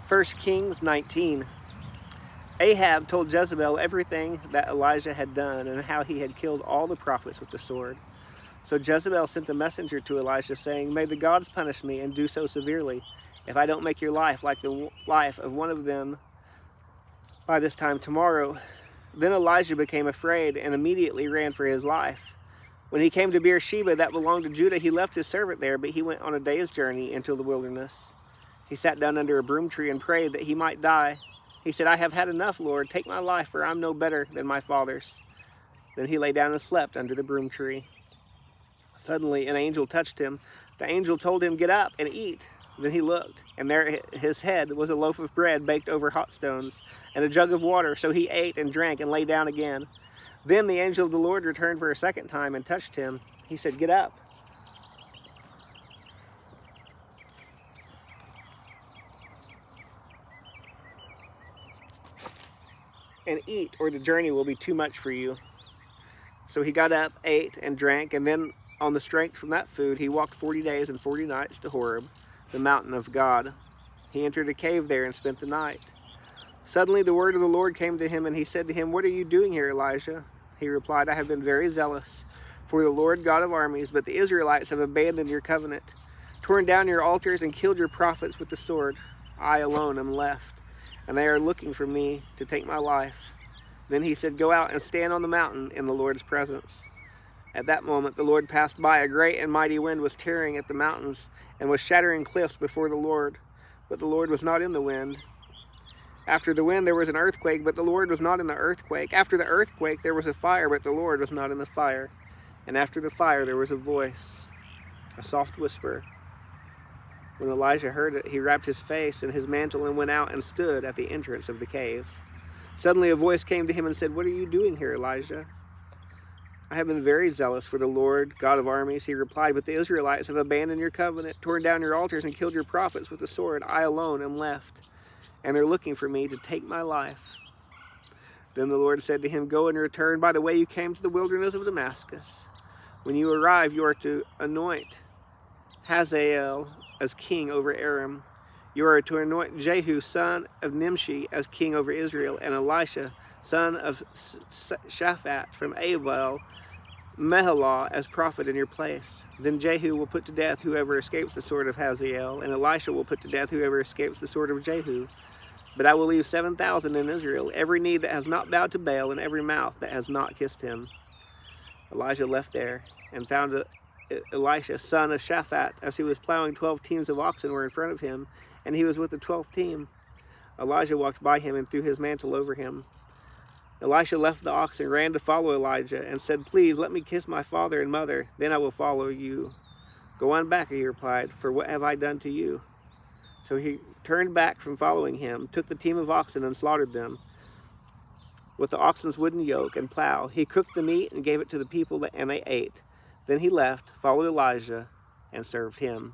1 Kings 19. Ahab told Jezebel everything that Elijah had done and how he had killed all the prophets with the sword. So Jezebel sent a messenger to Elijah saying, "May the gods punish me and do so severely, if I don't make your life like the life of one of them by this time tomorrow." Then Elijah became afraid and immediately ran for his life. When he came to Beersheba that belonged to Judah, he left his servant there, but he went on a day's journey into the wilderness. He sat down under a broom tree and prayed that he might die. He said, "I have had enough, Lord. Take my life, for I'm no better than my father's." Then he lay down and slept under the broom tree. Suddenly an angel touched him. The angel told him, "Get up and eat." Then he looked, and there at his head was a loaf of bread baked over hot stones, and a jug of water. So he ate and drank and lay down again. Then the angel of the Lord returned for a second time and touched him. He said, "Get up and eat, or the journey will be too much for you." So he got up, ate, and drank, and then on the strength from that food, he walked 40 days and 40 nights to Horeb, the mountain of God. He entered a cave there and spent the night. Suddenly the word of the Lord came to him, and he said to him, "What are you doing here, Elijah?" He replied, "I have been very zealous for the Lord God of armies, but the Israelites have abandoned your covenant, torn down your altars, and killed your prophets with the sword. I alone am left, and they are looking for me to take my life." Then he said, "Go out and stand on the mountain in the Lord's presence." At that moment the Lord passed by. A great and mighty wind was tearing at the mountains and was shattering cliffs before the Lord, but the Lord was not in the wind. After the wind there was an earthquake, but the Lord was not in the earthquake. After the earthquake there was a fire, but the Lord was not in the fire. And after the fire there was a voice, a soft whisper. When Elijah heard it, he wrapped his face in his mantle and went out and stood at the entrance of the cave. Suddenly a voice came to him and said, "What are you doing here, Elijah?" "I have been very zealous for the Lord God of armies," he replied, "but the Israelites have abandoned your covenant, torn down your altars, and killed your prophets with the sword. I alone am left, and they're looking for me to take my life." Then the Lord said to him, "Go and return by the way you came to the wilderness of Damascus. When you arrive, you are to anoint Hazael as king over Aram. You are to anoint Jehu, son of Nimshi, as king over Israel, and Elisha, son of Shaphat from Abel Meholah, as prophet in your place. Then Jehu will put to death whoever escapes the sword of Hazael, and Elisha will put to death whoever escapes the sword of Jehu. But I will leave 7,000 in Israel, every knee that has not bowed to Baal, and every mouth that has not kissed him." Elijah left there and found Elisha, son of Shaphat, as he was plowing. 12 teams of oxen were in front of him, and he was with the 12th team. Elijah walked by him and threw his mantle over him. Elisha left the oxen, ran to follow Elijah, and said, "Please let me kiss my father and mother, then I will follow you." "Go on back," he replied, "for what have I done to you?" So he turned back from following him, took the team of oxen and slaughtered them with the oxen's wooden yoke and plow. He cooked the meat and gave it to the people, and they ate. Then he left, followed Elijah, and served him.